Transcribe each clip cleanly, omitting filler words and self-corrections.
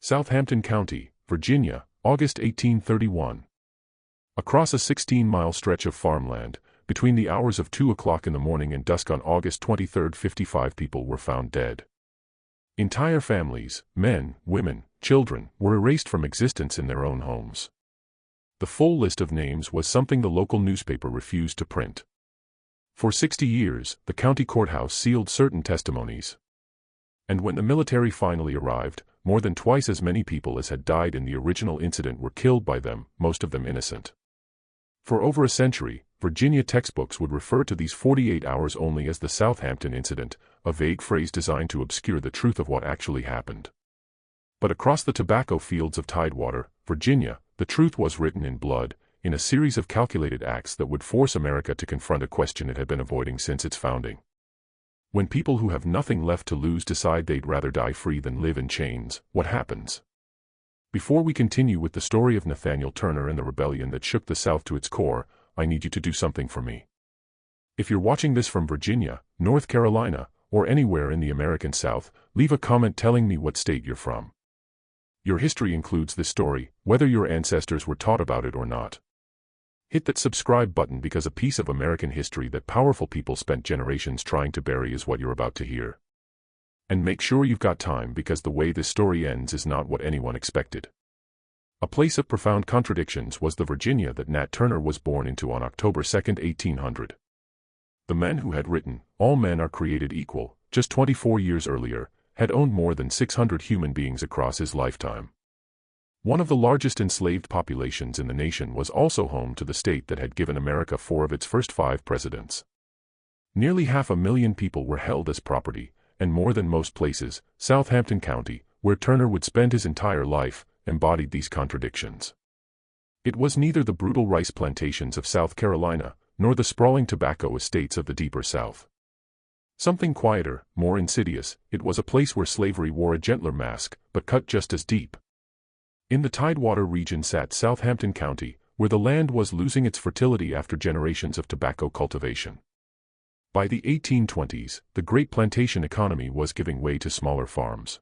Southampton County, Virginia, August 1831. Across a 16-mile stretch of farmland, between the hours of 2 o'clock in the morning and dusk on August 23, 55 people were found dead. Entire families, men, women, children, were erased from existence in their own homes. The full list of names was something the local newspaper refused to print. For 60 years, the county courthouse sealed certain testimonies. And when the military finally arrived, more than twice as many people as had died in the original incident were killed by them, most of them innocent. For over a century, Virginia textbooks would refer to these 48 hours only as the Southampton incident, a vague phrase designed to obscure the truth of what actually happened. But across the tobacco fields of Tidewater, Virginia, the truth was written in blood, in a series of calculated acts that would force America to confront a question it had been avoiding since its founding. When people who have nothing left to lose decide they'd rather die free than live in chains, what happens? Before we continue with the story of Nathaniel Turner and the rebellion that shook the South to its core, I need you to do something for me. If you're watching this from Virginia, North Carolina, or anywhere in the American South, leave a comment telling me what state you're from. Your history includes this story, whether your ancestors were taught about it or not. Hit that subscribe button because a piece of American history that powerful people spent generations trying to bury is what you're about to hear. And make sure you've got time because the way this story ends is not what anyone expected. A place of profound contradictions was the Virginia that Nat Turner was born into on October 2, 1800. The man who had written, "All men are created equal," just 24 years earlier, had owned more than 600 human beings across his lifetime. One of the largest enslaved populations in the nation was also home to the state that had given America 4 of its first 5 presidents. Nearly 500,000 people were held as property, and more than most places, Southampton County, where Turner would spend his entire life, embodied these contradictions. It was neither the brutal rice plantations of South Carolina, nor the sprawling tobacco estates of the deeper South. Something quieter, more insidious, it was a place where slavery wore a gentler mask, but cut just as deep. In the Tidewater region sat Southampton County, where the land was losing its fertility after generations of tobacco cultivation. By the 1820s, the great plantation economy was giving way to smaller farms.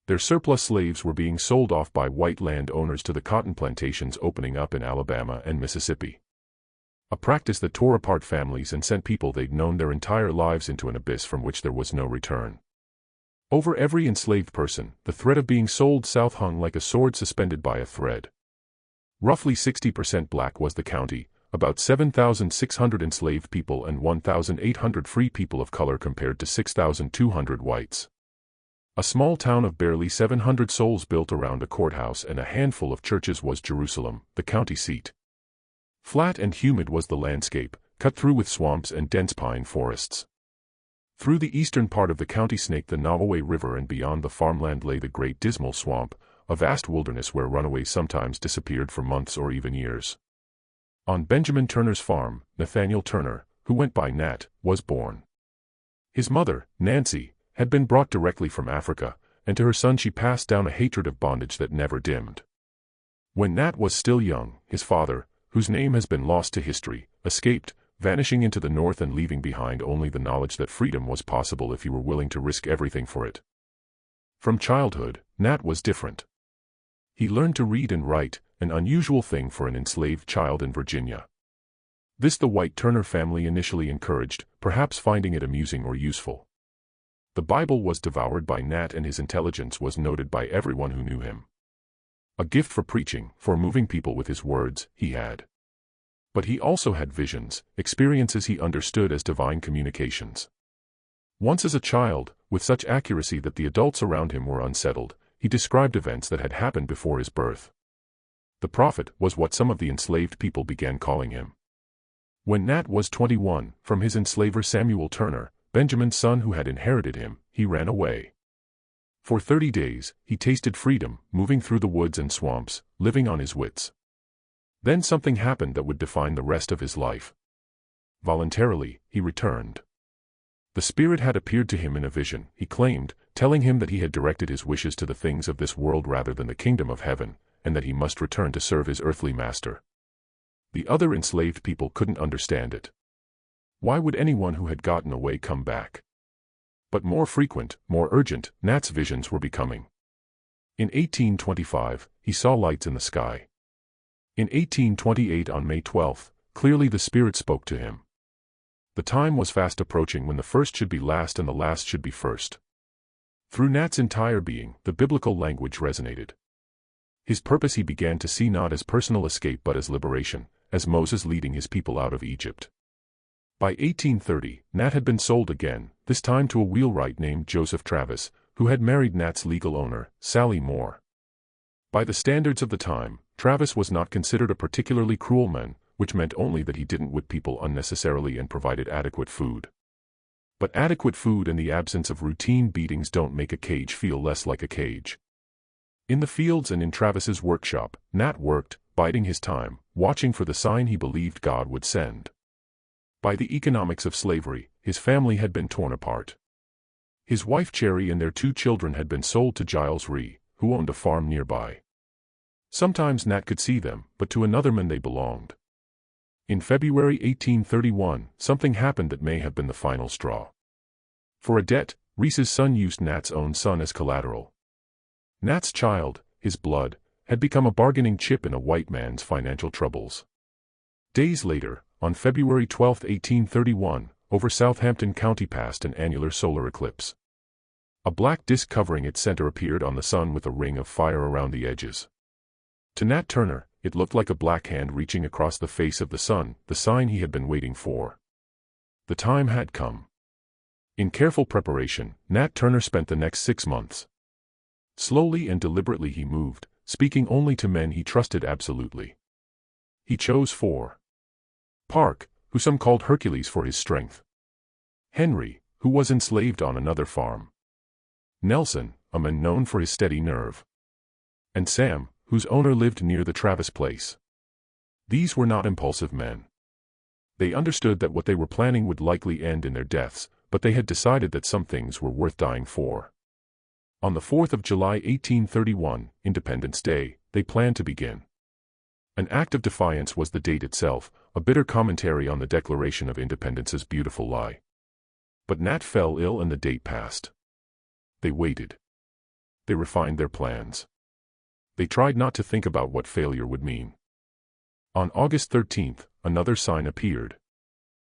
Their surplus slaves were being sold off by white land owners to the cotton plantations opening up in Alabama and Mississippi. A practice that tore apart families and sent people they'd known their entire lives into an abyss from which there was no return. Over every enslaved person, the threat of being sold south hung like a sword suspended by a thread. Roughly 60% black was the county, about 7,600 enslaved people and 1,800 free people of color compared to 6,200 whites. A small town of barely 700 souls built around a courthouse and a handful of churches was Jerusalem, the county seat. Flat and humid was the landscape, cut through with swamps and dense pine forests. Through the eastern part of the county snaked the Nottoway River, and beyond the farmland lay the Great Dismal Swamp, a vast wilderness where runaways sometimes disappeared for months or even years. On Benjamin Turner's farm, Nathaniel Turner, who went by Nat, was born. His mother, Nancy, had been brought directly from Africa, and to her son she passed down a hatred of bondage that never dimmed. When Nat was still young, his father, whose name has been lost to history, escaped, vanishing into the north and leaving behind only the knowledge that freedom was possible if you were willing to risk everything for it. From childhood, Nat was different. He learned to read and write, an unusual thing for an enslaved child in Virginia. This the white Turner family initially encouraged, perhaps finding it amusing or useful. The Bible was devoured by Nat, and his intelligence was noted by everyone who knew him. A gift for preaching, for moving people with his words, he had. But he also had visions, experiences he understood as divine communications. Once as a child, with such accuracy that the adults around him were unsettled, he described events that had happened before his birth. The prophet was what some of the enslaved people began calling him. When Nat was 21, from his enslaver Samuel Turner, Benjamin's son who had inherited him, he ran away. For 30 days, he tasted freedom, moving through the woods and swamps, living on his wits. Then something happened that would define the rest of his life. Voluntarily, he returned. The Spirit had appeared to him in a vision, he claimed, telling him that he had directed his wishes to the things of this world rather than the kingdom of heaven, and that he must return to serve his earthly master. The other enslaved people couldn't understand it. Why would anyone who had gotten away come back? But more frequent, more urgent, Nat's visions were becoming. In 1825, he saw lights in the sky. In 1828 on May 12, clearly the Spirit spoke to him. The time was fast approaching when the first should be last and the last should be first. Through Nat's entire being, the biblical language resonated. His purpose he began to see not as personal escape but as liberation, as Moses leading his people out of Egypt. By 1830, Nat had been sold again, this time to a wheelwright named Joseph Travis, who had married Nat's legal owner, Sally Moore. By the standards of the time, Travis was not considered a particularly cruel man, which meant only that he didn't whip people unnecessarily and provided adequate food. But adequate food and the absence of routine beatings don't make a cage feel less like a cage. In the fields and in Travis's workshop, Nat worked, biding his time, watching for the sign he believed God would send. By the economics of slavery, his family had been torn apart. His wife Cherry and their 2 children had been sold to Giles Ree, who owned a farm nearby. Sometimes Nat could see them, but to another man they belonged. In February 1831, something happened that may have been the final straw. For a debt, Reese's son used Nat's own son as collateral. Nat's child, his blood, had become a bargaining chip in a white man's financial troubles. Days later, on February 12, 1831, over Southampton County passed an annular solar eclipse. A black disk covering its center appeared on the sun with a ring of fire around the edges. To Nat Turner, it looked like a black hand reaching across the face of the sun, the sign he had been waiting for. The time had come. In careful preparation, Nat Turner spent the next 6 months. Slowly and deliberately he moved, speaking only to men he trusted absolutely. He chose 4. Park, who some called Hercules for his strength. Henry, who was enslaved on another farm. Nelson, a man known for his steady nerve. And Sam, whose owner lived near the Travis place. These were not impulsive men. They understood that what they were planning would likely end in their deaths, but they had decided that some things were worth dying for. On the 4th of July 1831, Independence Day, they planned to begin. An act of defiance was the date itself, a bitter commentary on the Declaration of Independence's beautiful lie. But Nat fell ill and the date passed. They waited. They refined their plans. They tried not to think about what failure would mean. On August 13, another sign appeared.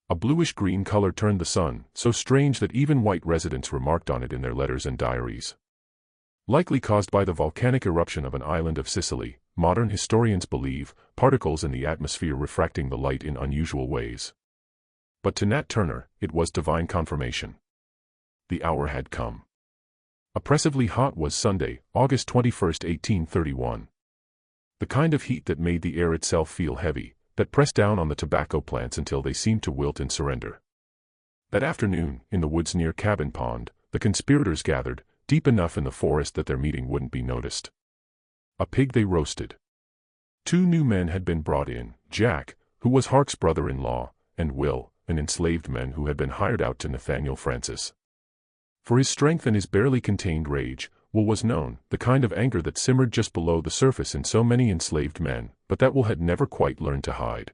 A bluish-green color turned the sun, so strange that even white residents remarked on it in their letters and diaries. Likely caused by the volcanic eruption of an island of Sicily, modern historians believe, particles in the atmosphere refracting the light in unusual ways. But to Nat Turner, it was divine confirmation. The hour had come. Oppressively hot was Sunday, August 21, 1831. The kind of heat that made the air itself feel heavy, that pressed down on the tobacco plants until they seemed to wilt and surrender. That afternoon, in the woods near Cabin Pond, the conspirators gathered, deep enough in the forest that their meeting wouldn't be noticed. A pig they roasted. 2 new men had been brought in, Jack, who was Hark's brother-in-law, and Will, an enslaved man who had been hired out to Nathaniel Francis. For his strength and his barely contained rage, Will was known, the kind of anger that simmered just below the surface in so many enslaved men, but that Will had never quite learned to hide.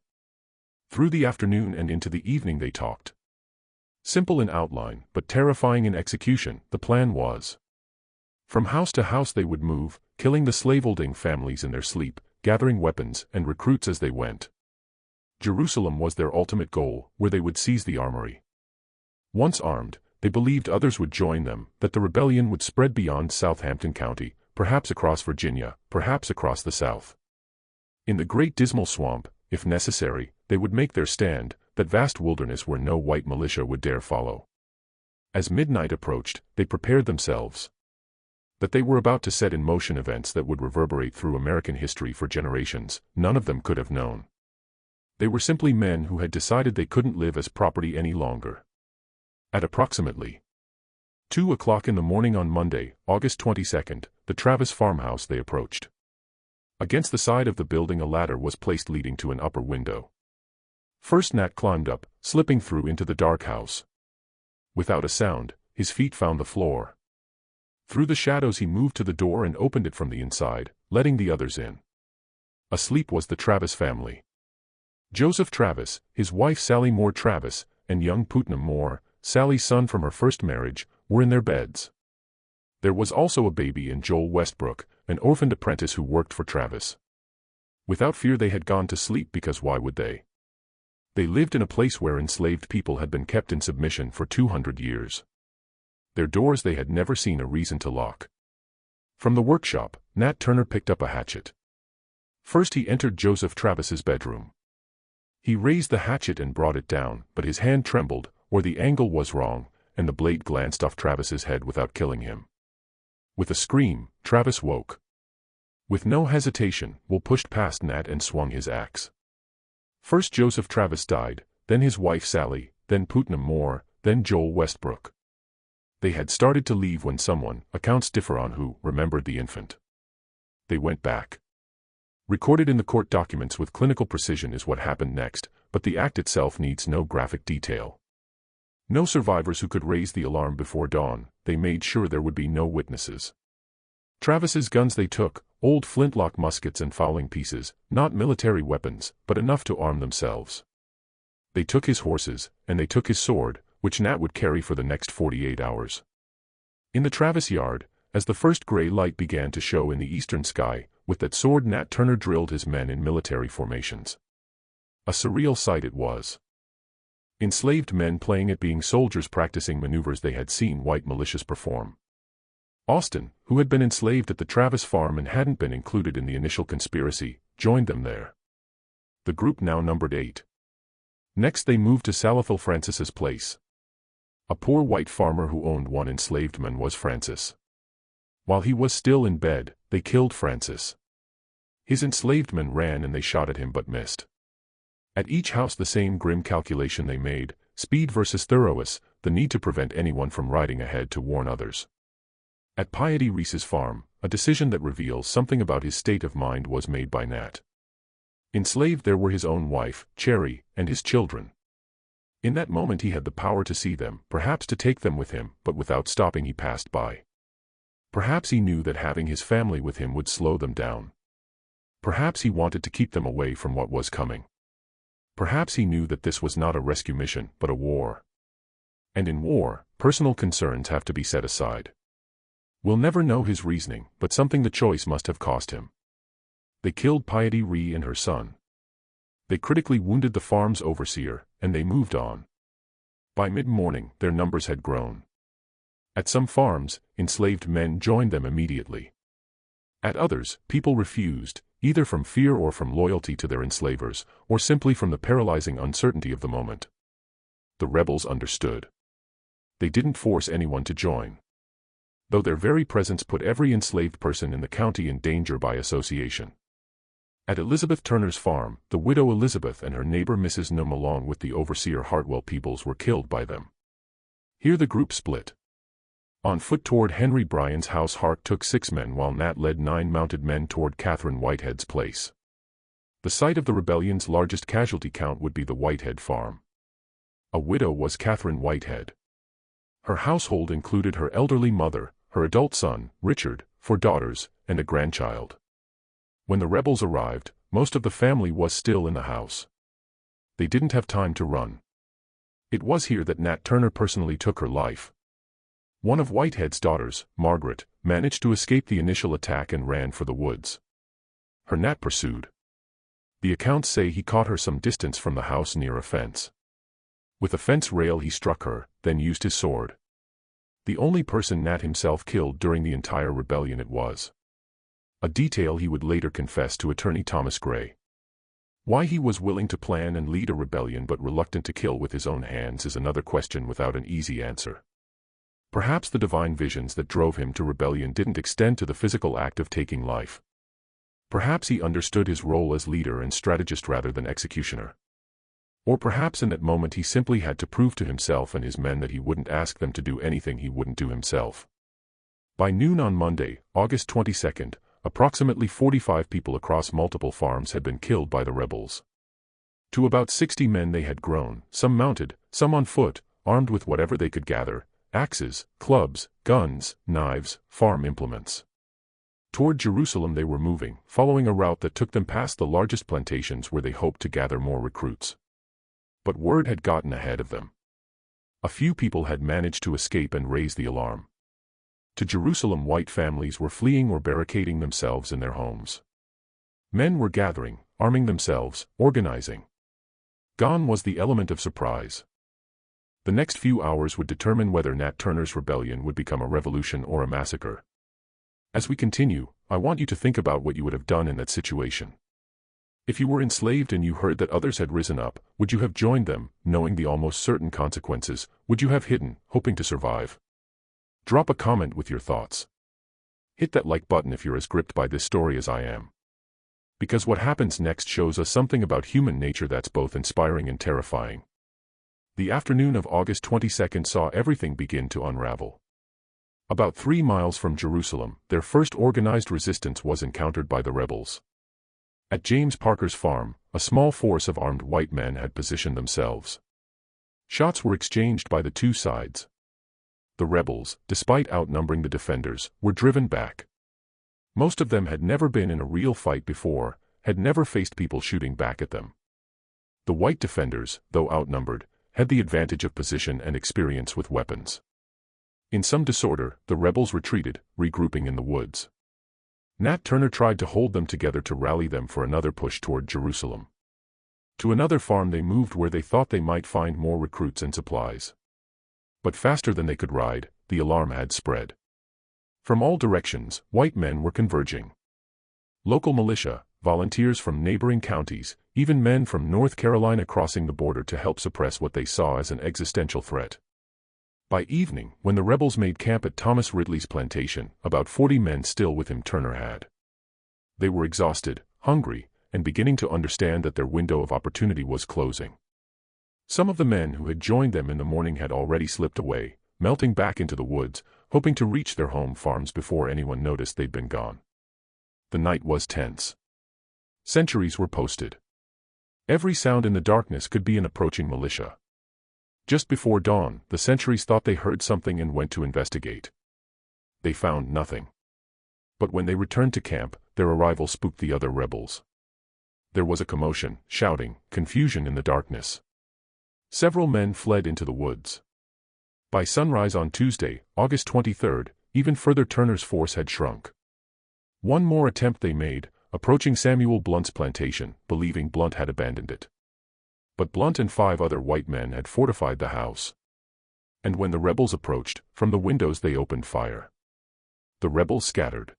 Through the afternoon and into the evening they talked. Simple in outline, but terrifying in execution, the plan was. From house to house they would move, killing the slaveholding families in their sleep, gathering weapons and recruits as they went. Jerusalem was their ultimate goal, where they would seize the armory. Once armed, they believed others would join them, that the rebellion would spread beyond Southampton County, perhaps across Virginia, perhaps across the South. In the Great Dismal Swamp, if necessary, they would make their stand, that vast wilderness where no white militia would dare follow. As midnight approached, they prepared themselves. That they were about to set in motion events that would reverberate through American history for generations, none of them could have known. They were simply men who had decided they couldn't live as property any longer. At approximately 2 o'clock in the morning on Monday, August 22, the Travis farmhouse they approached. Against the side of the building a ladder was placed leading to an upper window. First Nat climbed up, slipping through into the dark house. Without a sound, his feet found the floor. Through the shadows he moved to the door and opened it from the inside, letting the others in. Asleep was the Travis family. Joseph Travis, his wife Sally Moore Travis, and young Putnam Moore, Sally's son from her first marriage, were in their beds. There was also a baby in Joel Westbrook, an orphaned apprentice who worked for Travis. Without fear they had gone to sleep because why would they? They lived in a place where enslaved people had been kept in submission for 200 years. Their doors they had never seen a reason to lock. From the workshop, Nat Turner picked up a hatchet. First he entered Joseph Travis's bedroom. He raised the hatchet and brought it down, but his hand trembled, or the angle was wrong, and the blade glanced off Travis's head without killing him. With a scream, Travis woke. With no hesitation, Will pushed past Nat and swung his axe. First Joseph Travis died, then his wife Sally, then Putnam Moore, then Joel Westbrook. They had started to leave when someone, accounts differ on who, remembered the infant. They went back. Recorded in the court documents with clinical precision is what happened next, but the act itself needs no graphic detail. No survivors who could raise the alarm before dawn, they made sure there would be no witnesses. Travis's guns they took, old flintlock muskets and fowling pieces, not military weapons, but enough to arm themselves. They took his horses, and they took his sword, which Nat would carry for the next 48 hours. In the Travis yard, as the first gray light began to show in the eastern sky, with that sword Nat Turner drilled his men in military formations. A surreal sight it was. Enslaved men playing at being soldiers practicing maneuvers they had seen white militias perform. Austin, who had been enslaved at the Travis farm and hadn't been included in the initial conspiracy, joined them there. The group now numbered 8. Next they moved to Salafil Francis's place. A poor white farmer who owned one enslaved man was Francis. While he was still in bed, they killed Francis. His enslaved men ran and they shot at him but missed. At each house the same grim calculation they made, speed versus thoroughness, the need to prevent anyone from riding ahead to warn others. At Piety Reese's farm, a decision that reveals something about his state of mind was made by Nat. Enslaved there were his own wife, Cherry, and his children. In that moment he had the power to see them, perhaps to take them with him, but without stopping he passed by. Perhaps he knew that having his family with him would slow them down. Perhaps he wanted to keep them away from what was coming. Perhaps he knew that this was not a rescue mission, but a war. And in war, personal concerns have to be set aside. We'll never know his reasoning, but something the choice must have cost him. They killed Piety Ree and her son. They critically wounded the farm's overseer, and they moved on. By mid-morning, their numbers had grown. At some farms, enslaved men joined them immediately. At others, people refused, either from fear or from loyalty to their enslavers, or simply from the paralyzing uncertainty of the moment. The rebels understood. They didn't force anyone to join. Though their very presence put every enslaved person in the county in danger by association. At Elizabeth Turner's farm, the widow Elizabeth and her neighbor Mrs. Num along with the overseer Hartwell Peebles were killed by them. Here the group split. On foot toward Henry Bryan's house Hark took 6 men while Nat led 9 mounted men toward Catherine Whitehead's place. The site of the rebellion's largest casualty count would be the Whitehead farm. A widow was Catherine Whitehead. Her household included her elderly mother, her adult son, Richard, 4 daughters, and a grandchild. When the rebels arrived, most of the family was still in the house. They didn't have time to run. It was here that Nat Turner personally took her life. One of Whitehead's daughters, Margaret, managed to escape the initial attack and ran for the woods. Her Nat pursued. The accounts say he caught her some distance from the house near a fence. With a fence rail he struck her, then used his sword. The only person Nat himself killed during the entire rebellion it was. A detail he would later confess to attorney Thomas Gray. Why he was willing to plan and lead a rebellion but reluctant to kill with his own hands is another question without an easy answer. Perhaps the divine visions that drove him to rebellion didn't extend to the physical act of taking life. Perhaps he understood his role as leader and strategist rather than executioner. Or perhaps in that moment he simply had to prove to himself and his men that he wouldn't ask them to do anything he wouldn't do himself. By noon on Monday, August 22nd, approximately 45 people across multiple farms had been killed by the rebels. To about 60 men they had grown, some mounted, some on foot, armed with whatever they could gather, axes, clubs, guns, knives, farm implements. Toward Jerusalem they were moving, following a route that took them past the largest plantations where they hoped to gather more recruits. But word had gotten ahead of them. A few people had managed to escape and raise the alarm. To Jerusalem, white families were fleeing or barricading themselves in their homes. Men were gathering, arming themselves, organizing. Gone was the element of surprise. The next few hours would determine whether Nat Turner's rebellion would become a revolution or a massacre. As we continue, I want you to think about what you would have done in that situation. If you were enslaved and you heard that others had risen up, would you have joined them, knowing the almost certain consequences? Would you have hidden, hoping to survive? Drop a comment with your thoughts. Hit that like button if you're as gripped by this story as I am. Because what happens next shows us something about human nature that's both inspiring and terrifying. The afternoon of August 22nd saw everything begin to unravel. About 3 miles from Jerusalem, their first organized resistance was encountered by the rebels. At James Parker's farm, a small force of armed white men had positioned themselves. Shots were exchanged by the two sides. The rebels, despite outnumbering the defenders, were driven back. Most of them had never been in a real fight before, had never faced people shooting back at them. The white defenders, though outnumbered, had the advantage of position and experience with weapons. In some disorder, the rebels retreated, regrouping in the woods. Nat Turner tried to hold them together to rally them for another push toward Jerusalem. To another farm they moved where they thought they might find more recruits and supplies. But faster than they could ride, the alarm had spread. From all directions, white men were converging. Local militia, volunteers from neighboring counties, even men from North Carolina crossing the border to help suppress what they saw as an existential threat. By evening, when the rebels made camp at Thomas Ridley's plantation, about 40 men still with him Turner had. They were exhausted, hungry, and beginning to understand that their window of opportunity was closing. Some of the men who had joined them in the morning had already slipped away, melting back into the woods, hoping to reach their home farms before anyone noticed they'd been gone. The night was tense. Sentries were posted. Every sound in the darkness could be an approaching militia. Just before dawn, the sentries thought they heard something and went to investigate. They found nothing. But when they returned to camp, their arrival spooked the other rebels. There was a commotion, shouting, confusion in the darkness. Several men fled into the woods. By sunrise on Tuesday, August 23rd, even further Turner's force had shrunk. One more attempt they made, approaching Samuel Blunt's plantation, believing Blunt had abandoned it. But Blunt and 5 other white men had fortified the house. And when the rebels approached, from the windows they opened fire. The rebels scattered.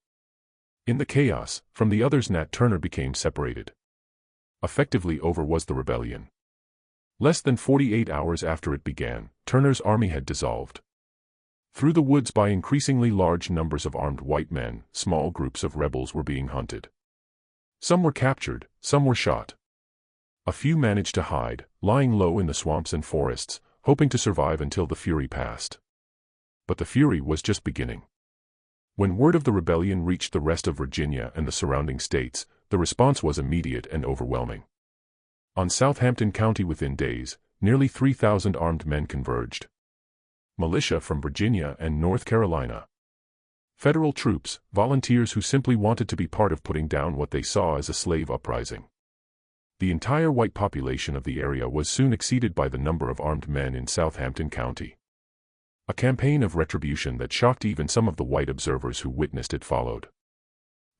In the chaos, from the others Nat Turner became separated. Effectively over was the rebellion. Less than 48 hours after it began, Turner's army had dissolved. Through the woods by increasingly large numbers of armed white men, small groups of rebels were being hunted. Some were captured, some were shot. A few managed to hide, lying low in the swamps and forests, hoping to survive until the fury passed. But the fury was just beginning. When word of the rebellion reached the rest of Virginia and the surrounding states, the response was immediate and overwhelming. On Southampton County within days, nearly 3,000 armed men converged. Militia from Virginia and North Carolina. Federal troops, volunteers who simply wanted to be part of putting down what they saw as a slave uprising. The entire white population of the area was soon exceeded by the number of armed men in Southampton County. A campaign of retribution that shocked even some of the white observers who witnessed it followed.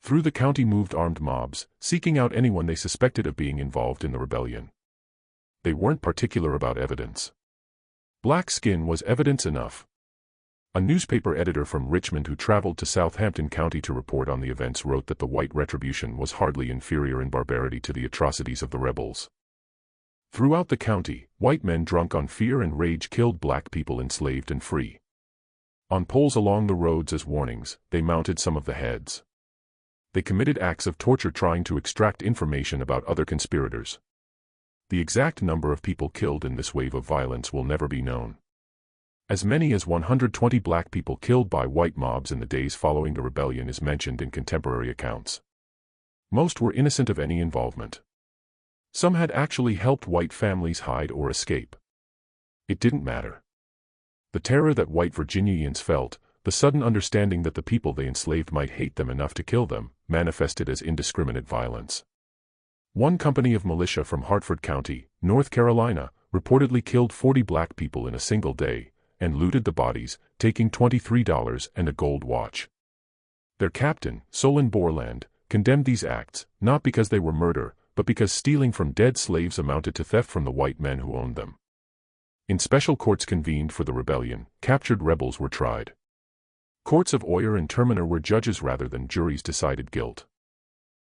Through the county moved armed mobs, seeking out anyone they suspected of being involved in the rebellion. They weren't particular about evidence. Black skin was evidence enough. A newspaper editor from Richmond who traveled to Southampton County to report on the events wrote that the white retribution was hardly inferior in barbarity to the atrocities of the rebels. Throughout the county, white men drunk on fear and rage killed black people enslaved and free. On poles along the roads as warnings, they mounted some of the heads. They committed acts of torture trying to extract information about other conspirators. The exact number of people killed in this wave of violence will never be known. As many as 120 black people killed by white mobs in the days following the rebellion is mentioned in contemporary accounts. Most were innocent of any involvement. Some had actually helped white families hide or escape. It didn't matter. The terror that white Virginians felt, the sudden understanding that the people they enslaved might hate them enough to kill them, manifested as indiscriminate violence. One company of militia from Hartford County, North Carolina, reportedly killed 40 black people in a single day, and looted the bodies, taking $23 and a gold watch. Their captain, Solon Borland, condemned these acts, not because they were murder, but because stealing from dead slaves amounted to theft from the white men who owned them. In special courts convened for the rebellion, captured rebels were tried. Courts of Oyer and Terminer where judges rather than juries decided guilt.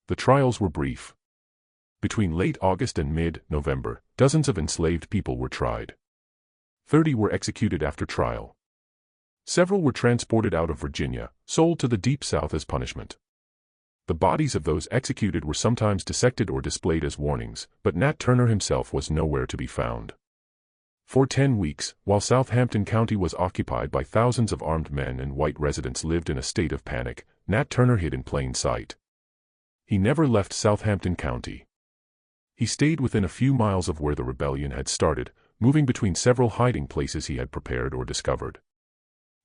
The trials were brief. Between late August and mid-November, dozens of enslaved people were tried. 30 were executed after trial. Several were transported out of Virginia, sold to the Deep South as punishment. The bodies of those executed were sometimes dissected or displayed as warnings, but Nat Turner himself was nowhere to be found. For 10 weeks, while Southampton County was occupied by thousands of armed men and white residents lived in a state of panic, Nat Turner hid in plain sight. He never left Southampton County. He stayed within a few miles of where the rebellion had started, moving between several hiding places he had prepared or discovered.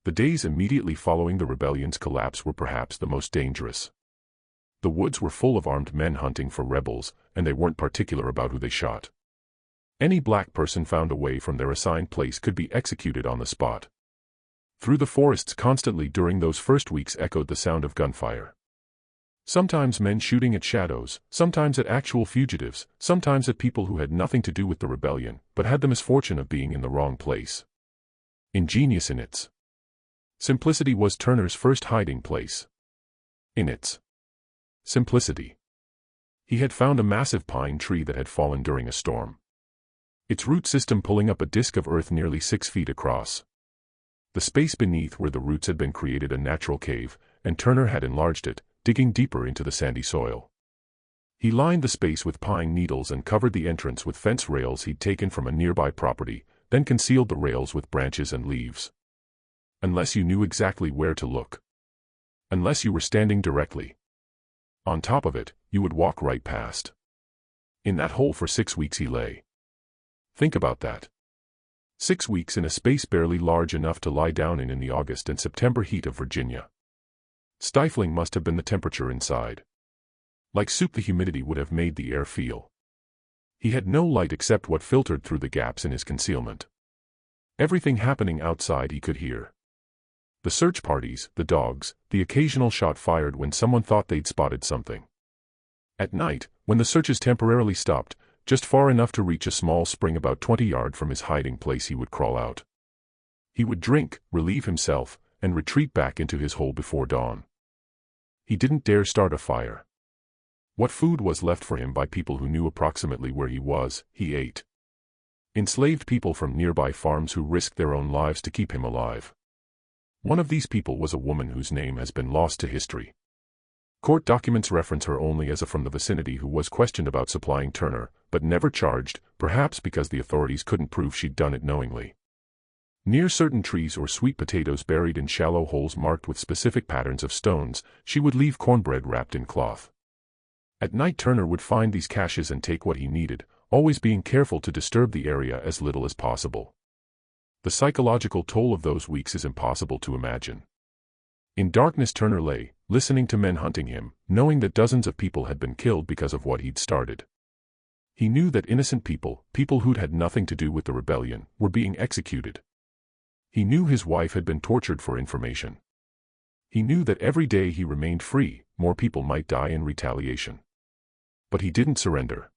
The days immediately following the rebellion's collapse were perhaps the most dangerous. The woods were full of armed men hunting for rebels, and they weren't particular about who they shot. Any black person found away from their assigned place could be executed on the spot. Through the forests constantly during those first weeks echoed the sound of gunfire. Sometimes men shooting at shadows, sometimes at actual fugitives, sometimes at people who had nothing to do with the rebellion, but had the misfortune of being in the wrong place. Ingenious in its simplicity was Turner's first hiding place. In its simplicity, he had found a massive pine tree that had fallen during a storm. Its root system pulling up a disk of earth nearly 6 feet across. The space beneath where the roots had been created a natural cave, and Turner had enlarged it, digging deeper into the sandy soil. He lined the space with pine needles and covered the entrance with fence rails he'd taken from a nearby property, then concealed the rails with branches and leaves. Unless you knew exactly where to look. Unless you were standing directly on top of it, you would walk right past. In that hole for 6 weeks he lay. Think about that. 6 weeks in a space barely large enough to lie down in the August and September heat of Virginia. Stifling must have been the temperature inside. Like soup, the humidity would have made the air feel. He had no light except what filtered through the gaps in his concealment. Everything happening outside he could hear. The search parties, the dogs, the occasional shot fired when someone thought they'd spotted something. At night, when the searches temporarily stopped, just far enough to reach a small spring about 20 yards from his hiding place, he would crawl out. He would drink, relieve himself, and retreat back into his hole before dawn. He didn't dare start a fire. What food was left for him by people who knew approximately where he was, he ate. Enslaved people from nearby farms who risked their own lives to keep him alive. One of these people was a woman whose name has been lost to history. Court documents reference her only as a from the vicinity who was questioned about supplying Turner, but never charged, perhaps because the authorities couldn't prove she'd done it knowingly. Near certain trees or sweet potatoes buried in shallow holes marked with specific patterns of stones, she would leave cornbread wrapped in cloth. At night Turner would find these caches and take what he needed, always being careful to disturb the area as little as possible. The psychological toll of those weeks is impossible to imagine. In darkness Turner lay, listening to men hunting him, knowing that dozens of people had been killed because of what he'd started. He knew that innocent people, people who'd had nothing to do with the rebellion, were being executed. He knew his wife had been tortured for information. He knew that every day he remained free, more people might die in retaliation. But he didn't surrender.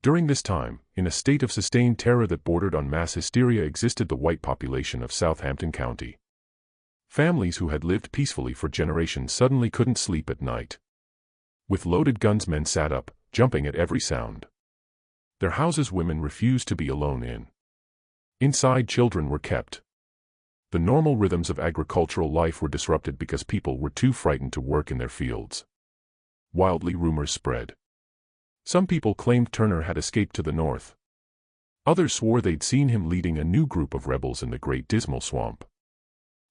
During this time, in a state of sustained terror that bordered on mass hysteria, existed the white population of Southampton County. Families who had lived peacefully for generations suddenly couldn't sleep at night. With loaded guns men sat up, jumping at every sound. Their houses women refused to be alone in. Inside children were kept. The normal rhythms of agricultural life were disrupted because people were too frightened to work in their fields. Wildly rumors spread. Some people claimed Turner had escaped to the north. Others swore they'd seen him leading a new group of rebels in the Great Dismal Swamp.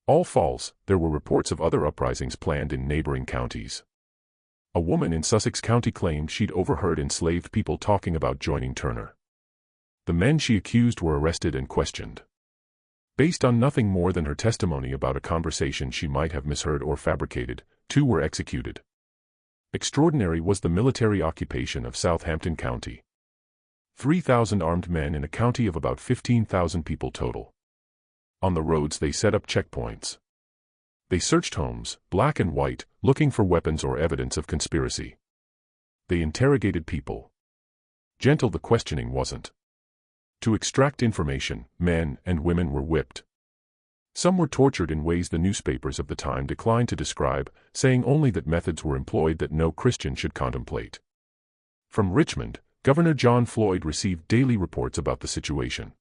All false, there were reports of other uprisings planned in neighboring counties. A woman in Sussex County claimed she'd overheard enslaved people talking about joining Turner. The men she accused were arrested and questioned. Based on nothing more than her testimony about a conversation she might have misheard or fabricated, 2 were executed. Extraordinary was the military occupation of Southampton County. 3,000 armed men in a county of about 15,000 people total. On the roads they set up checkpoints. They searched homes, black and white, looking for weapons or evidence of conspiracy. They interrogated people. Gentle the questioning wasn't. To extract information, men and women were whipped. Some were tortured in ways the newspapers of the time declined to describe, saying only that methods were employed that no Christian should contemplate. From Richmond, Governor John Floyd received daily reports about the situation.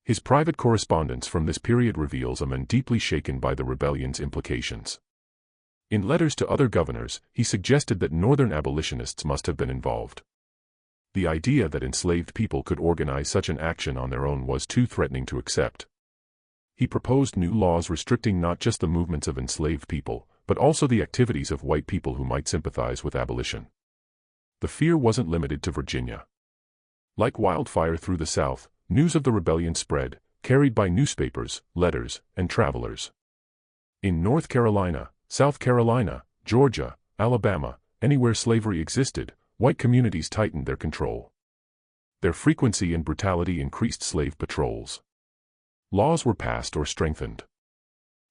His private correspondence from this period reveals a man deeply shaken by the rebellion's implications. In letters to other governors, he suggested that Northern abolitionists must have been involved. The idea that enslaved people could organize such an action on their own was too threatening to accept. He proposed new laws restricting not just the movements of enslaved people, but also the activities of white people who might sympathize with abolition. The fear wasn't limited to Virginia. Like wildfire through the South, news of the rebellion spread, carried by newspapers, letters, and travelers. In North Carolina, South Carolina, Georgia, Alabama, anywhere slavery existed, white communities tightened their control. Their frequency and brutality increased slave patrols. Laws were passed or strengthened.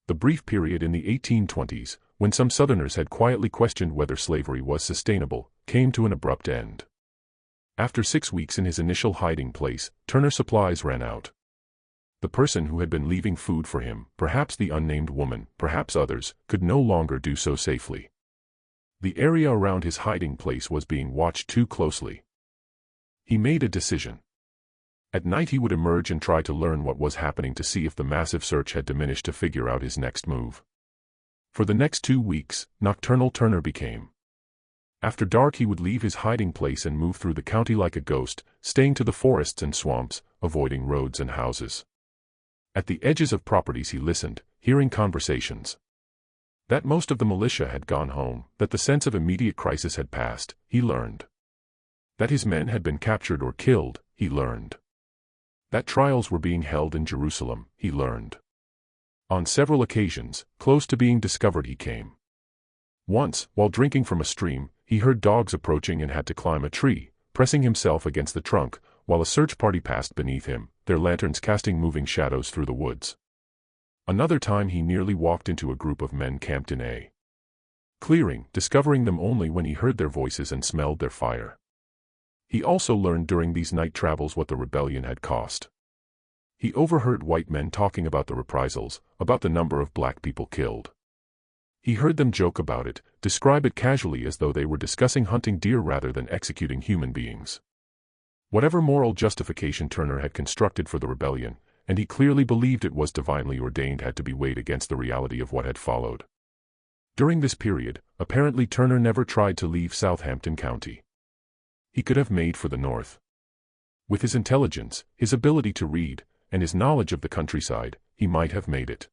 The brief period in the 1820s, when some Southerners had quietly questioned whether slavery was sustainable, came to an abrupt end. After 6 weeks in his initial hiding place, Turner's supplies ran out. The person who had been leaving food for him, perhaps the unnamed woman, perhaps others, could no longer do so safely. The area around his hiding place was being watched too closely. He made a decision. At night he would emerge and try to learn what was happening to see if the massive search had diminished to figure out his next move. For the next 2 weeks, nocturnal Turner became. After dark he would leave his hiding place and move through the county like a ghost, staying to the forests and swamps, avoiding roads and houses. At the edges of properties he listened, hearing conversations. That most of the militia had gone home, that the sense of immediate crisis had passed, he learned. That his men had been captured or killed, he learned. That trials were being held in Jerusalem, he learned. On several occasions, close to being discovered he came. Once, while drinking from a stream, he heard dogs approaching and had to climb a tree, pressing himself against the trunk, while a search party passed beneath him, their lanterns casting moving shadows through the woods. Another time he nearly walked into a group of men camped in a clearing, discovering them only when he heard their voices and smelled their fire. He also learned during these night travels what the rebellion had cost. He overheard white men talking about the reprisals, about the number of black people killed. He heard them joke about it, describe it casually as though they were discussing hunting deer rather than executing human beings. Whatever moral justification Turner had constructed for the rebellion, and he clearly believed it was divinely ordained, had to be weighed against the reality of what had followed. During this period, apparently Turner never tried to leave Southampton County. He could have made for the north. With his intelligence, his ability to read, and his knowledge of the countryside, he might have made it.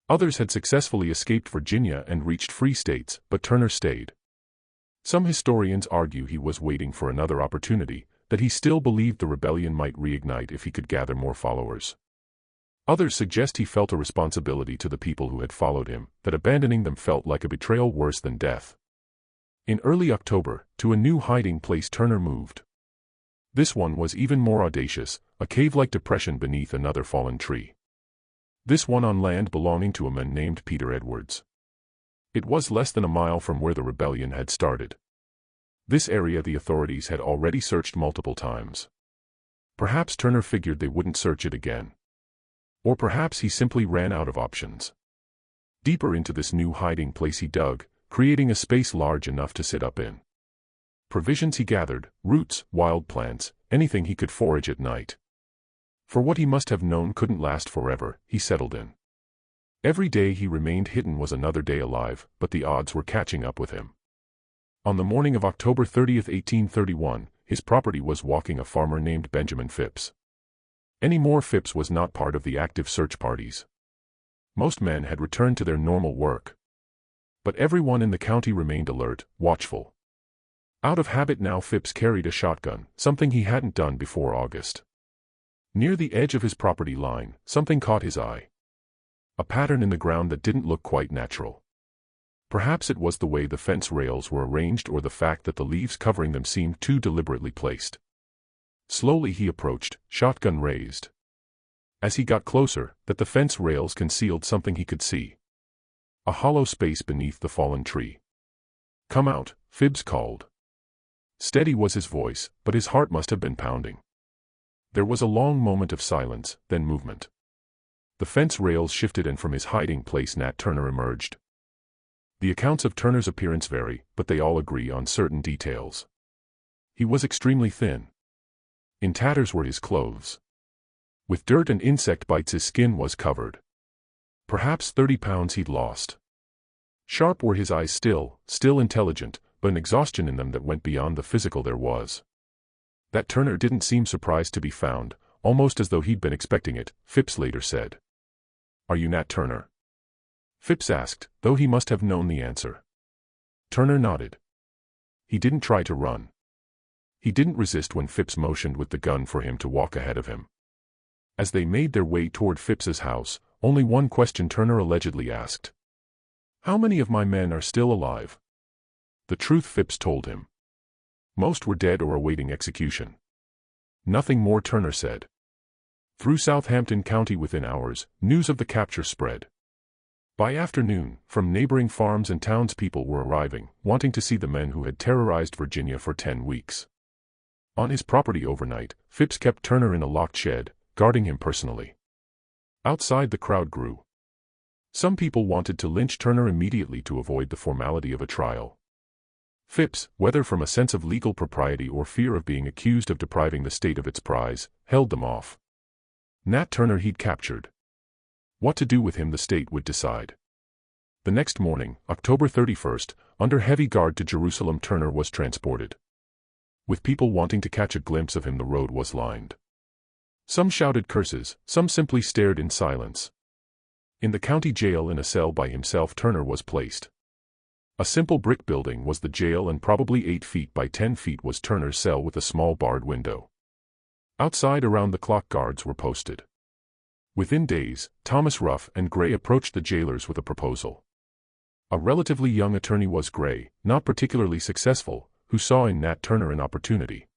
Others had successfully escaped Virginia and reached free states, but Turner stayed. Some historians argue he was waiting for another opportunity, that he still believed the rebellion might reignite if he could gather more followers. Others suggest he felt a responsibility to the people who had followed him, that abandoning them felt like a betrayal worse than death. In early October, to a new hiding place Turner moved. This one was even more audacious, a cave-like depression beneath another fallen tree. This one on land belonging to a man named Peter Edwards. It was less than a mile from where the rebellion had started. This area the authorities had already searched multiple times. Perhaps Turner figured they wouldn't search it again. Or perhaps he simply ran out of options. Deeper into this new hiding place he dug, creating a space large enough to sit up in. Provisions he gathered, roots, wild plants, anything he could forage at night. For what he must have known couldn't last forever, he settled in. Every day he remained hidden was another day alive, but the odds were catching up with him. On the morning of October 30, 1831, his property was walking a farmer named Benjamin Phipps. Any more Phipps was not part of the active search parties. Most men had returned to their normal work. But everyone in the county remained alert, watchful. Out of habit now Phipps carried a shotgun, something he hadn't done before August. Near the edge of his property line, something caught his eye. A pattern in the ground that didn't look quite natural. Perhaps it was the way the fence rails were arranged or the fact that the leaves covering them seemed too deliberately placed. Slowly he approached, shotgun raised. As he got closer, that the fence rails concealed something he could see. A hollow space beneath the fallen tree. "Come out," Phibbs called. Steady was his voice, but his heart must have been pounding. There was a long moment of silence, then movement. The fence rails shifted and from his hiding place Nat Turner emerged. The accounts of Turner's appearance vary, but they all agree on certain details. He was extremely thin. In tatters were his clothes. With dirt and insect bites his skin was covered. Perhaps 30 pounds he'd lost. Sharp were his eyes, still intelligent, but an exhaustion in them that went beyond the physical there was. That Turner didn't seem surprised to be found, almost as though he'd been expecting it, Phipps later said. "Are you Nat Turner?" Phipps asked, though he must have known the answer. Turner nodded. He didn't try to run. He didn't resist when Phipps motioned with the gun for him to walk ahead of him. As they made their way toward Phipps's house, only one question Turner allegedly asked. "How many of my men are still alive?" The truth, Phipps told him. Most were dead or awaiting execution. Nothing more, Turner said. Through Southampton County within hours, news of the capture spread. By afternoon, from neighboring farms and townspeople were arriving, wanting to see the men who had terrorized Virginia for 10 weeks. On his property overnight, Phipps kept Turner in a locked shed, guarding him personally. Outside, the crowd grew. Some people wanted to lynch Turner immediately to avoid the formality of a trial. Phipps, whether from a sense of legal propriety or fear of being accused of depriving the state of its prize, held them off. Nat Turner he'd captured. What to do with him the state would decide. The next morning, October 31st, under heavy guard to Jerusalem, Turner was transported. With people wanting to catch a glimpse of him, the road was lined. Some shouted curses, some simply stared in silence. In the county jail in a cell by himself Turner was placed. A simple brick building was the jail, and probably 8 feet by 10 feet was Turner's cell with a small barred window. Outside, around-the-clock guards were posted. Within days, Thomas Ruff and Gray approached the jailers with a proposal. A relatively young attorney was Gray, not particularly successful, who saw in Nat Turner an opportunity.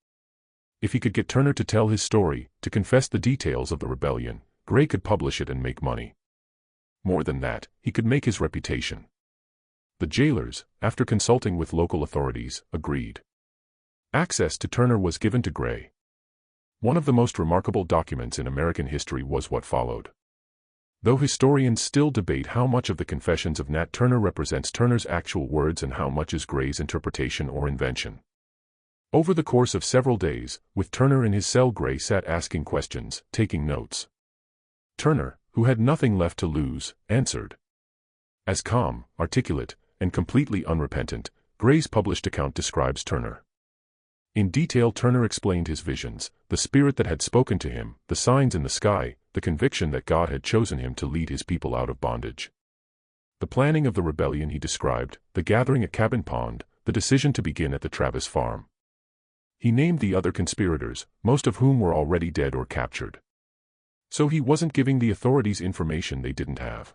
If he could get Turner to tell his story, to confess the details of the rebellion, Gray could publish it and make money. More than that, he could make his reputation. The jailers, after consulting with local authorities, agreed. Access to Turner was given to Gray. One of the most remarkable documents in American history was what followed. Though historians still debate how much of the confessions of Nat Turner represents Turner's actual words and how much is Gray's interpretation or invention. Over the course of several days, with Turner in his cell, Gray sat asking questions, taking notes. Turner, who had nothing left to lose, answered. As calm, articulate, and completely unrepentant, Gray's published account describes Turner. In detail, Turner explained his visions, the spirit that had spoken to him, the signs in the sky, the conviction that God had chosen him to lead his people out of bondage. The planning of the rebellion he described, the gathering at Cabin Pond, the decision to begin at the Travis farm. He named the other conspirators, most of whom were already dead or captured. So he wasn't giving the authorities information they didn't have.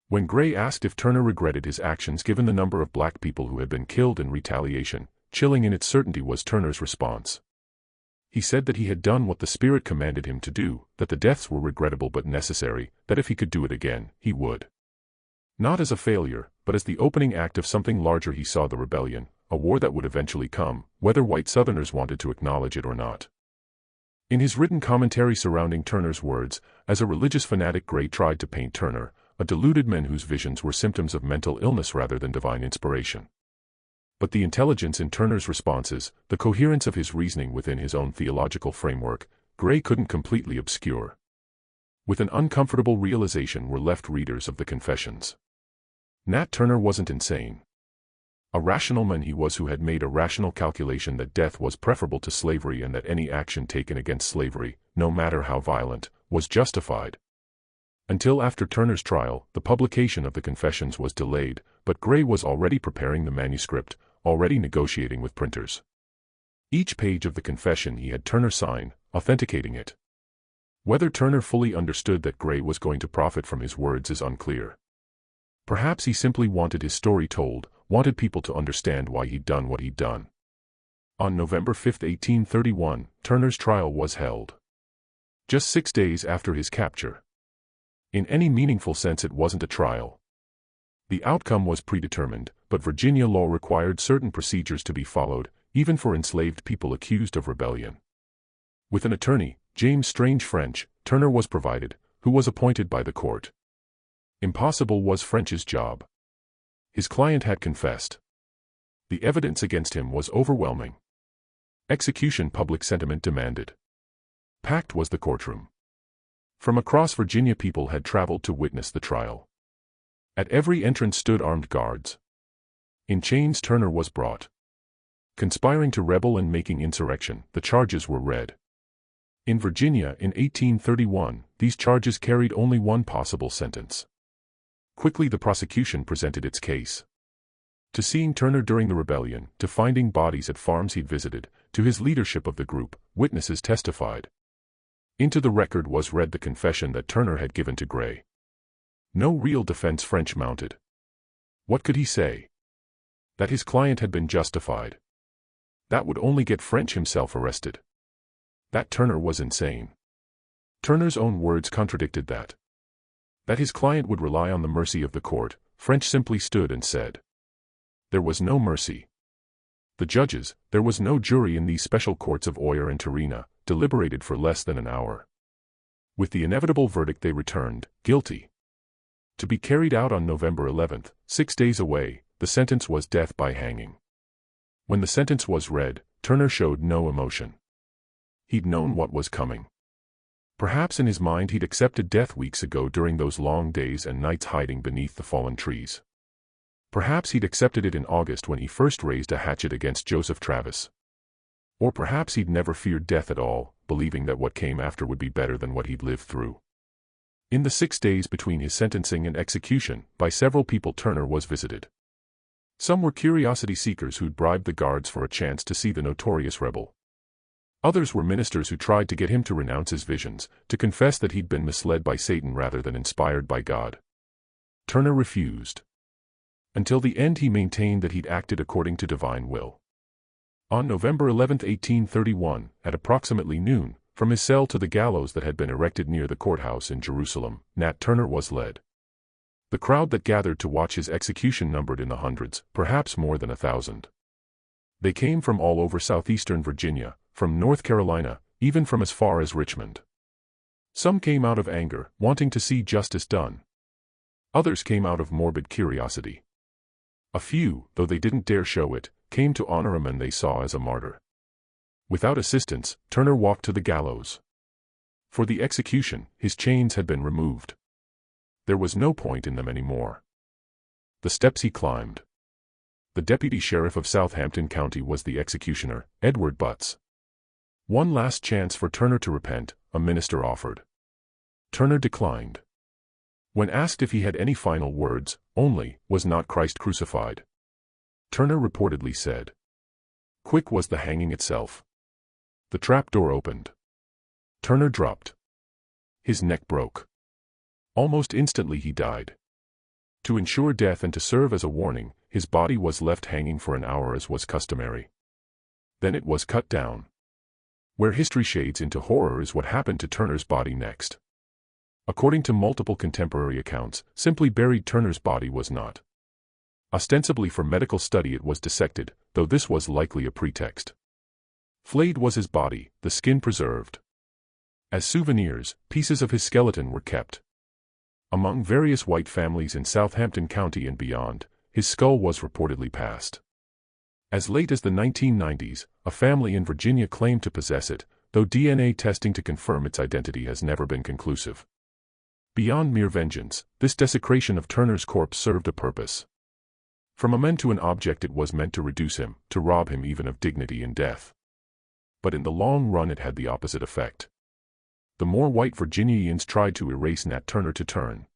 When Gray asked if Turner regretted his actions given the number of black people who had been killed in retaliation, chilling in its certainty was Turner's response. He said that he had done what the Spirit commanded him to do, that the deaths were regrettable but necessary, that if he could do it again, he would. Not as a failure, but as the opening act of something larger. He saw the rebellion, a war that would eventually come, whether white Southerners wanted to acknowledge it or not. In his written commentary surrounding Turner's words, as a religious fanatic, Gray tried to paint Turner, a deluded man whose visions were symptoms of mental illness rather than divine inspiration. But the intelligence in Turner's responses, the coherence of his reasoning within his own theological framework, Gray couldn't completely obscure. With an uncomfortable realization were left readers of the Confessions. Nat Turner wasn't insane. A rational man he was who had made a rational calculation that death was preferable to slavery and that any action taken against slavery, no matter how violent, was justified. Until after Turner's trial, the publication of the Confessions was delayed, but Gray was already preparing the manuscript, already negotiating with printers. Each page of the confession he had Turner sign, authenticating it. Whether Turner fully understood that Gray was going to profit from his words is unclear. Perhaps he simply wanted his story told, wanted people to understand why he'd done what he'd done. On November 5, 1831, Turner's trial was held. just 6 days after his capture. In any meaningful sense, it wasn't a trial. The outcome was predetermined, but Virginia law required certain procedures to be followed, even for enslaved people accused of rebellion. With an attorney, James Strange French, Turner was provided, who was appointed by the court. Impossible was French's job. His client had confessed. The evidence against him was overwhelming. Execution public sentiment demanded. Packed was the courtroom. From across Virginia, people had traveled to witness the trial. At every entrance stood armed guards. In chains Turner was brought. Conspiring to rebel and making insurrection, the charges were read. In Virginia in 1831, these charges carried only one possible sentence. Quickly the prosecution presented its case. To seeing Turner during the rebellion, to finding bodies at farms he'd visited, to his leadership of the group, witnesses testified. Into the record was read the confession that Turner had given to Gray. No real defense French mounted. What could he say? That his client had been justified. That would only get French himself arrested. That Turner was insane. Turner's own words contradicted that. That his client would rely on the mercy of the court, French simply stood and said. There was no mercy. The judges, there was no jury in these special courts of Oyer and Turena, deliberated for less than an hour. With the inevitable verdict they returned, guilty. To be carried out on November 11th, 6 days away, the sentence was death by hanging. When the sentence was read, Turner showed no emotion. He'd known what was coming. Perhaps in his mind he'd accepted death weeks ago during those long days and nights hiding beneath the fallen trees. Perhaps he'd accepted it in August when he first raised a hatchet against Joseph Travis. Or perhaps he'd never feared death at all, believing that what came after would be better than what he'd lived through. In the 6 days between his sentencing and execution, by several people Turner was visited. Some were curiosity seekers who'd bribed the guards for a chance to see the notorious rebel. Others were ministers who tried to get him to renounce his visions, to confess that he'd been misled by Satan rather than inspired by God. Turner refused. Until the end he maintained that he'd acted according to divine will. On November 11, 1831, at approximately noon, from his cell to the gallows that had been erected near the courthouse in Jerusalem, Nat Turner was led. The crowd that gathered to watch his execution numbered in the hundreds, perhaps more than 1,000. They came from all over southeastern Virginia, from North Carolina, even from as far as Richmond. Some came out of anger, wanting to see justice done. Others came out of morbid curiosity. A few, though they didn't dare show it, came to honor a man they saw as a martyr. Without assistance, Turner walked to the gallows. For the execution, his chains had been removed. There was no point in them anymore. The steps he climbed. The deputy sheriff of Southampton County was the executioner, Edward Butts. One last chance for Turner to repent, a minister offered. Turner declined. When asked if he had any final words, only, "Was not Christ crucified?" Turner reportedly said. Quick was the hanging itself. The trap door opened. Turner dropped. His neck broke. Almost instantly he died. To ensure death and to serve as a warning, his body was left hanging for an hour as was customary. Then it was cut down. Where history shades into horror is what happened to Turner's body next. According to multiple contemporary accounts, simply buried Turner's body was not. Ostensibly for medical study it was dissected, though this was likely a pretext. Flayed was his body, the skin preserved. As souvenirs, pieces of his skeleton were kept. Among various white families in Southampton County and beyond, his skull was reportedly passed. As late as the 1990s, a family in Virginia claimed to possess it, though DNA testing to confirm its identity has never been conclusive. Beyond mere vengeance, this desecration of Turner's corpse served a purpose. From a man to an object it was meant to reduce him, to rob him even of dignity in death. But in the long run it had the opposite effect. The more white Virginians tried to erase Nat Turner to turn.